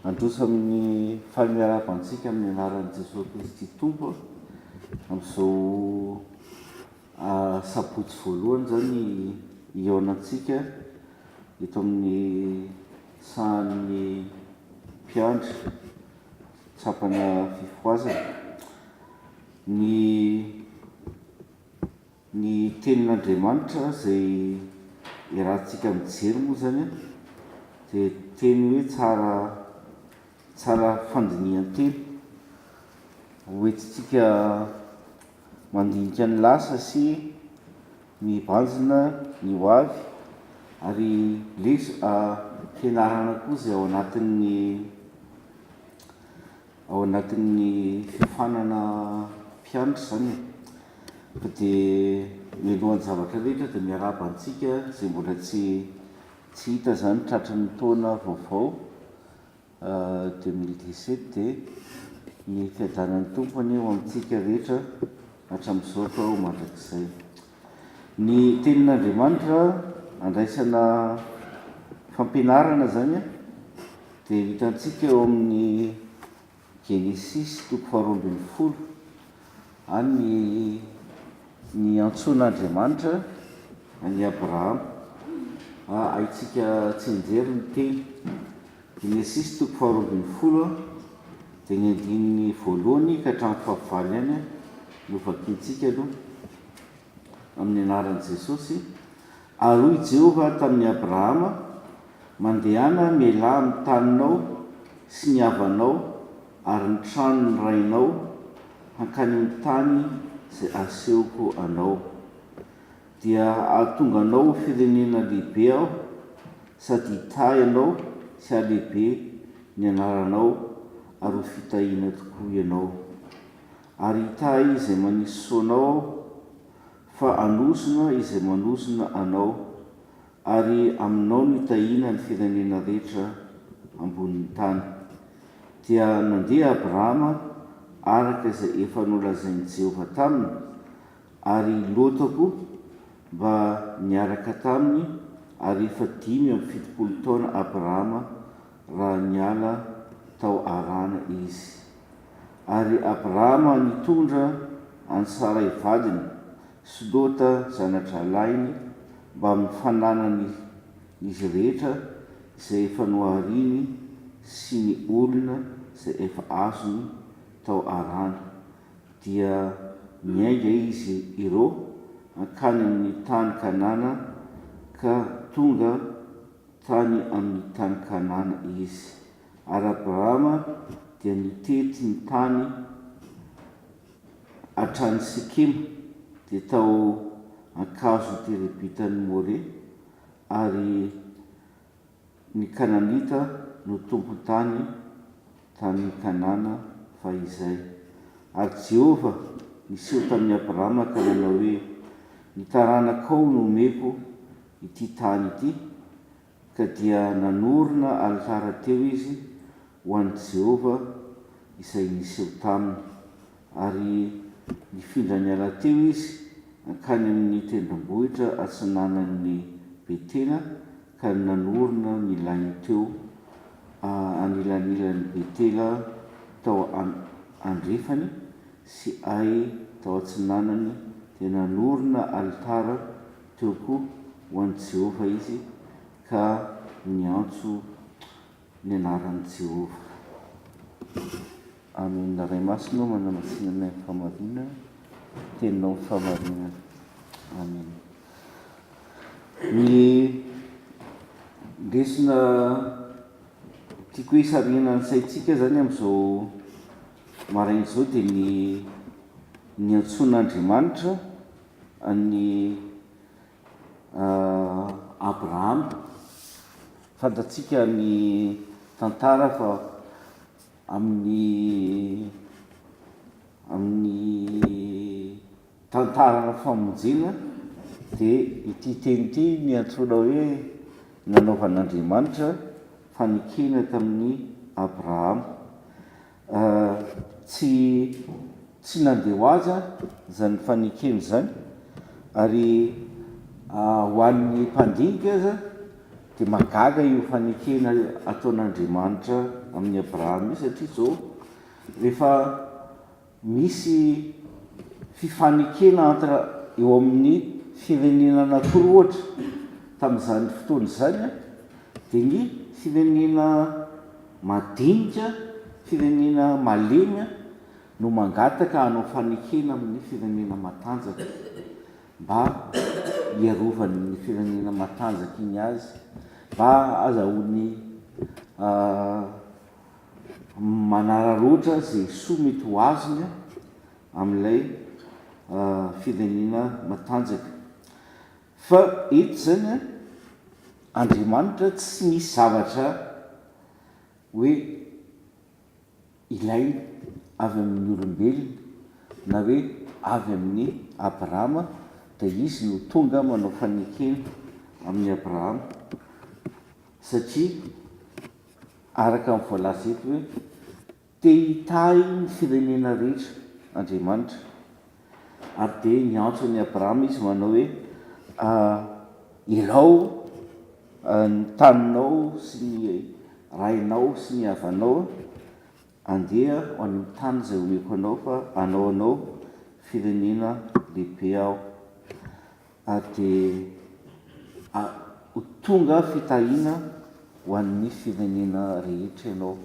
androso amin'ny fahalmiaravantsika amin'ny anaran'i Jesosy Kristy tompo amin'izao sabotsy voalohany zany iaonantsika eto amin'ny sahan'ny mpiandry tsapana fifoazana ny tenin'Andriamanitra zay irahantsika mijery moa zany dia teny hoe tsara fandinihan-teny hoentintsika mandinika ny lasa sy mibanjina ny hoavy ary fianarana koa zay ao anatin'ny fifanana mpianatra zany fa dia mialohan'ny zavatra rehetra dia miarabantsika zay mbola tsy hita zany tratran'ny taona vaovao 2017 dia ny fiadanan'ny tompony eo amintsika rehetra hatramin'izao atao mandrakizay. Ny tenin'Andriamanitra andraisana fampianarana zany dia hitantsika eo amin'ny Genesis 2:20 any ny antsoan'Andriamanitra any Abrahama. Haitsika tsy enjery ny teny Genesis 2:20 dia ny andininy voalohany ka hatramin'ny fahavalo any no vakiantsika aloha amin'ny anaran'i Jesosy. Aroy Jehovah tamin'ny Abrahama, mandehana mialahy amin'ny taninao sy ny havanao ary ny trano ny rainao hankany amin'ny tany izay asehoko anao, dia ahatonga anao firenena lehibe aho sady hitahy anao sy halehibe ny anaranao ary ho fitahiana tokoa ianao. Ary hitahy izay manisy soanao aho fa hanosona izay manosona anao, ary aminao no hitahiana ny firenena rehetra ambonin'ny tany. Dia nandeha Abrahama araka izay efa nolazain'i Jehovah taminy, ary Lota koa mba niaraka taminy, ary efa 570 taona Abrahama raha niala tao Harana izy. Ary Abrahama nitondra any Sarai vadiny sy Lota zanatra lainy mba mifananany izy rehetra izay efa nohariny sy ny olona izay efa azony tao Harana, dia miainga izy ireo hankany amin'ny tany Kanana ka tonga tany amin'ny tany Kanana izy. Ary Abrahama dia nitety ny tany hatrany Sikema dia tao ankazo terebitany More, ary ny Kananita no tompon-tany tany Kanana fahizay. Ary Jehovah niseho tamin'ny Abrahama ka nanao hoe, ny taranakao no omeko ity tany ity, ka dia nanorina alitara teo izy ho an'i Jehovah izay niseho taminy. Ary nifindra niala teo izy hankany amin'ny tendrombohitra atsinanan'ny Betela, ka nanorina ny lainy teo anilan'ilan'ny Betela tao andrefany sy Ai tao atsinanany, dia nanorina alitara teo koa ho an'i Jehovah izy, ka niantso ny anaran'i Jehovah. Amen. Ray masina manamasinana ny famarinana, teninao ny famarinana. Amen. Ny lesona tiako hisarihana ny saintsika zany amin'izao maraina izao dia ny antsoan'Andriamanitra any Abrahama. Fantatsika ny tantara fa amin'ny tantarana famonjena dia ity teny ity niantsoana hoe nanaovan'Andriamanitra fanikena tamin'ny Abrahama. Tsy nandeha ho aza zany fanikena zany, ary ho an'ny mpandinika aza dia magaga io fanekena ataon'Andriamanitra amin'ny Abrahama io satria zao rehefa misy fifanekena entre eo amin'ny firenena anankiroa ohatra tamin'izany fotoana izany a dia ny firenena madinika firenena malemy no mangataka hanao fanekena amin'ny firenena matanjaka mba hiarovany firenena matanjaka iny azy mba azahoany manararoatra zay soa mety ho azony amin'ilay firenena matanjaka fa eto zany a Andriamanitra tsy misy zavatra hoe ilay avy amin'ny olombelona na hoe avy amin'ny Abrahama dia izy no tonga manao fanekena amin'ny Abrahama satria araka amin'ny voalaza eto hoe te hitahy ny firenena rehetra Andriamanitra ary dia niantso any Abrahama izy manao hoe ilao ny taninao sy ny rainao sy ny havanao andeha ho any amin'ny tany izay omeko anao fa anao firenena lehibe aho dia ho tonga fitahiana ho an'ny firenena rehetra ianao.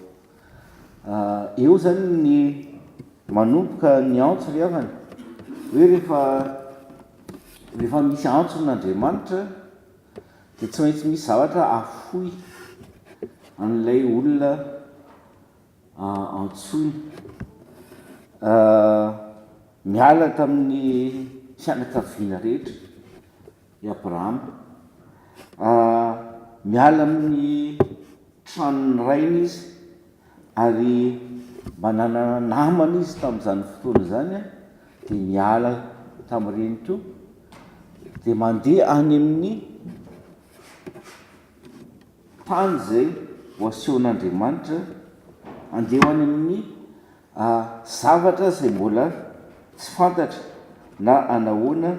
Eo zany ny manomboka ny antso ry havana hoe rehefa misy antson'Andriamanitra dia tsy maintsy misy zavatra afoy an'ilay olona antsoina miala tamin'ny fianakaviana rehetra i Abrahama miala amin'ny tranony rainy izy ary mba nanana namana izy tamin'izany fotoana zany dia miala tamin'ireny to dia mandeha any amin'ny tany zay ho asehon'Andriamanitra andeha any amin'ny zavatra izay mbola tsy fantatra na anahoana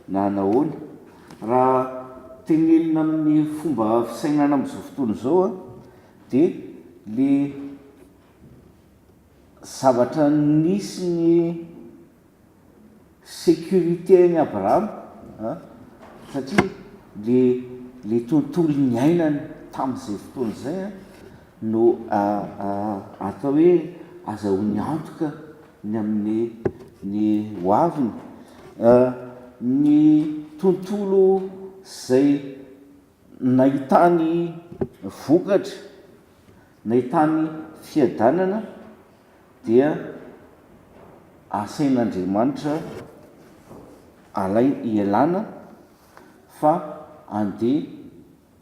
na anahoana raha tenenina amin'ny fomba fisainana amin'izao fotoana izao dia le zavatra nisy ny sécurité any Abrahama satria le tontolo ny ainany tamin'izay fotoana izay no atao hoe azahoany antoka ny amin'ny ny hoaviny ny tontolo zay nahitany vokatra nahitany fiadanana dia asain'Andriamanitra ialana fa andeha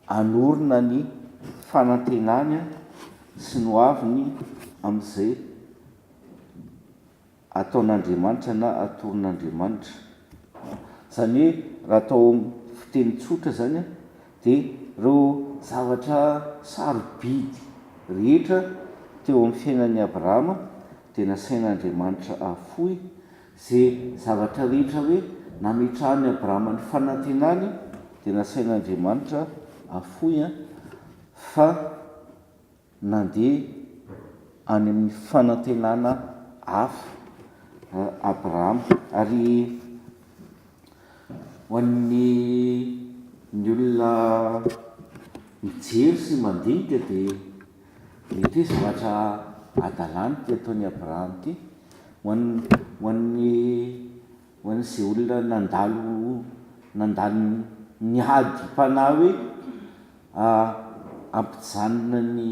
anorina ny fanantenany sy ny hoaviny amin'izay ataon'Andriamanitra na atoron'Andriamanitra zany hoe raha atao fiteny tsotra zany dia reo zavatra sarobidy rehetra teo amin'ny fiainan'ny Abrahama dia nasain'Andriamanitra afoy zay zavatra rehetra hoe nametrahany Abrahama ny fanantenany dia nasain'Andriamanitra afoy fa nandeha any amin'ny fanantenana hafa Abrahama ary ho an'ny olona mijery sy mandinika dia mety hoe zavatra adalany ty ataony Abrahama ty ho an'izay olona nandalo niady mpanahy hoe ampijanona ny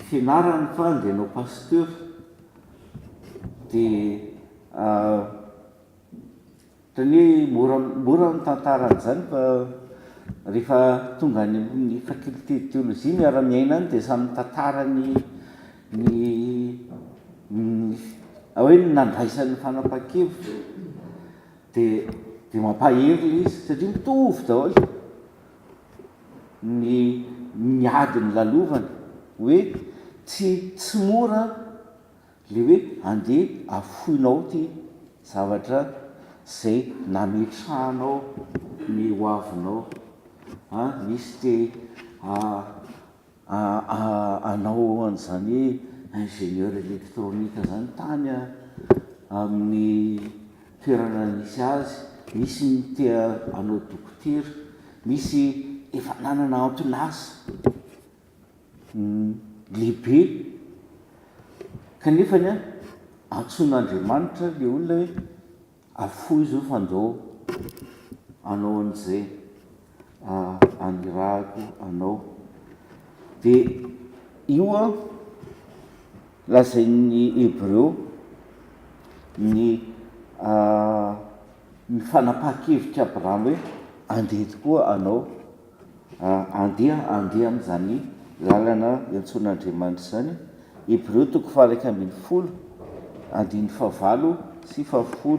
fianarany fa andeha hanao pasteur dia tany hoe mora ny tantaran'izany fa rehefa tonga any amin'ny faculté de théologie miara-miaina any dia samy tantarany hoe nandraisan'ny fanapahan-kevitra dia mampahery izy satria mitovy daholo ny adiny lalovana hoe tsy mora le hoe andeha afoinao ty zavatra zay nametrahanao ny hoavinao misy te anao an'izany ingénieur électronique zany tany amin'ny toerana misy azy, misy ny tea anao dokotera, misy efa nanana antonasy lehibe kanefany antsoin'Andriamanitra le olona hoe afoy zao fandao anao an'izay anirahako anao. Dia io lazain'ny Hébreu ny fanapaha-kevitra Abrahama hoe andeha tokoa anao, andeha amin'izany lalana iantsoin'Andriamanitra zany. Hébreu 1:20, 15 sy 10,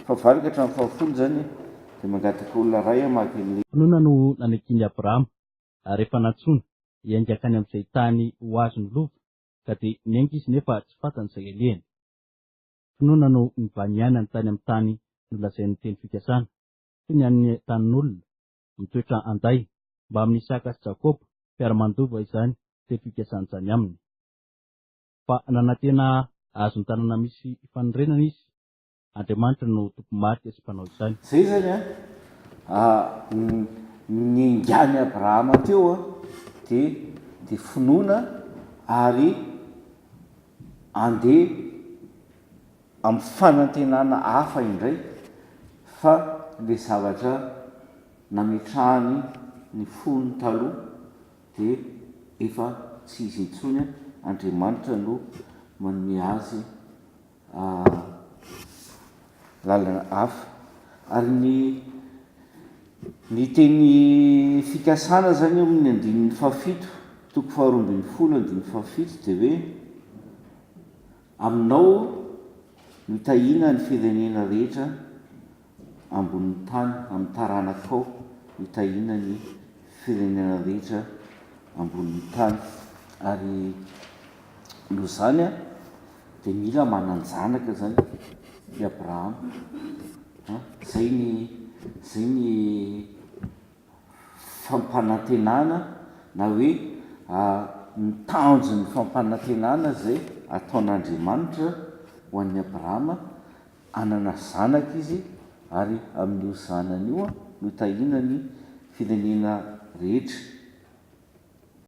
9 ka hatramin'ny 10 zany dia mangataka olona ray amaky an'ilay finoana no nanekiny Abrahama rehefa nantsona hiaingakany amin'izay tany ho azony lova ka dia niainga izy nefa tsy fantany izay alehany. Finoana no nivaniana ny tany amin'ny tany nolazain'ny teny fikasana toy ny an'ny tanin'olona mitoetra anday mba amin'ny Isaka sy Jakoba mpiara-mandova izany teny fikasana izany aminy. Fa nanantena azo ny tanàna misy fanondrenana izy, Andriamanitra no tompo-marika sy mpanao izany. Zay zany ny ngany Abrahama teo dia finoana ary andeha amin'ny fanantenana hafa indray fa le zavatra nametrahany ny fony taloha dia efa tsy izy intsony. Andriamanitra no manome azy lalana hafa. Ary ny teny fikasana zany amin'ny 17, 2:17 dia hoe aminao no tahina ny firenena rehetra ambonin'ny tany, amin'ny taranakao no tahina ny firenena rehetra ambonin'ny tany. Ary noho izany dia mila mananjanaka zany i Abrahama. Zay ny fampanantenana na hoe ny tanjon'ny fampanantenana zay ataon'Andriamanitra ho an'ny Abrahama, anana zanaka izy ary amin'io zanany io no tahina ny firenena rehetra.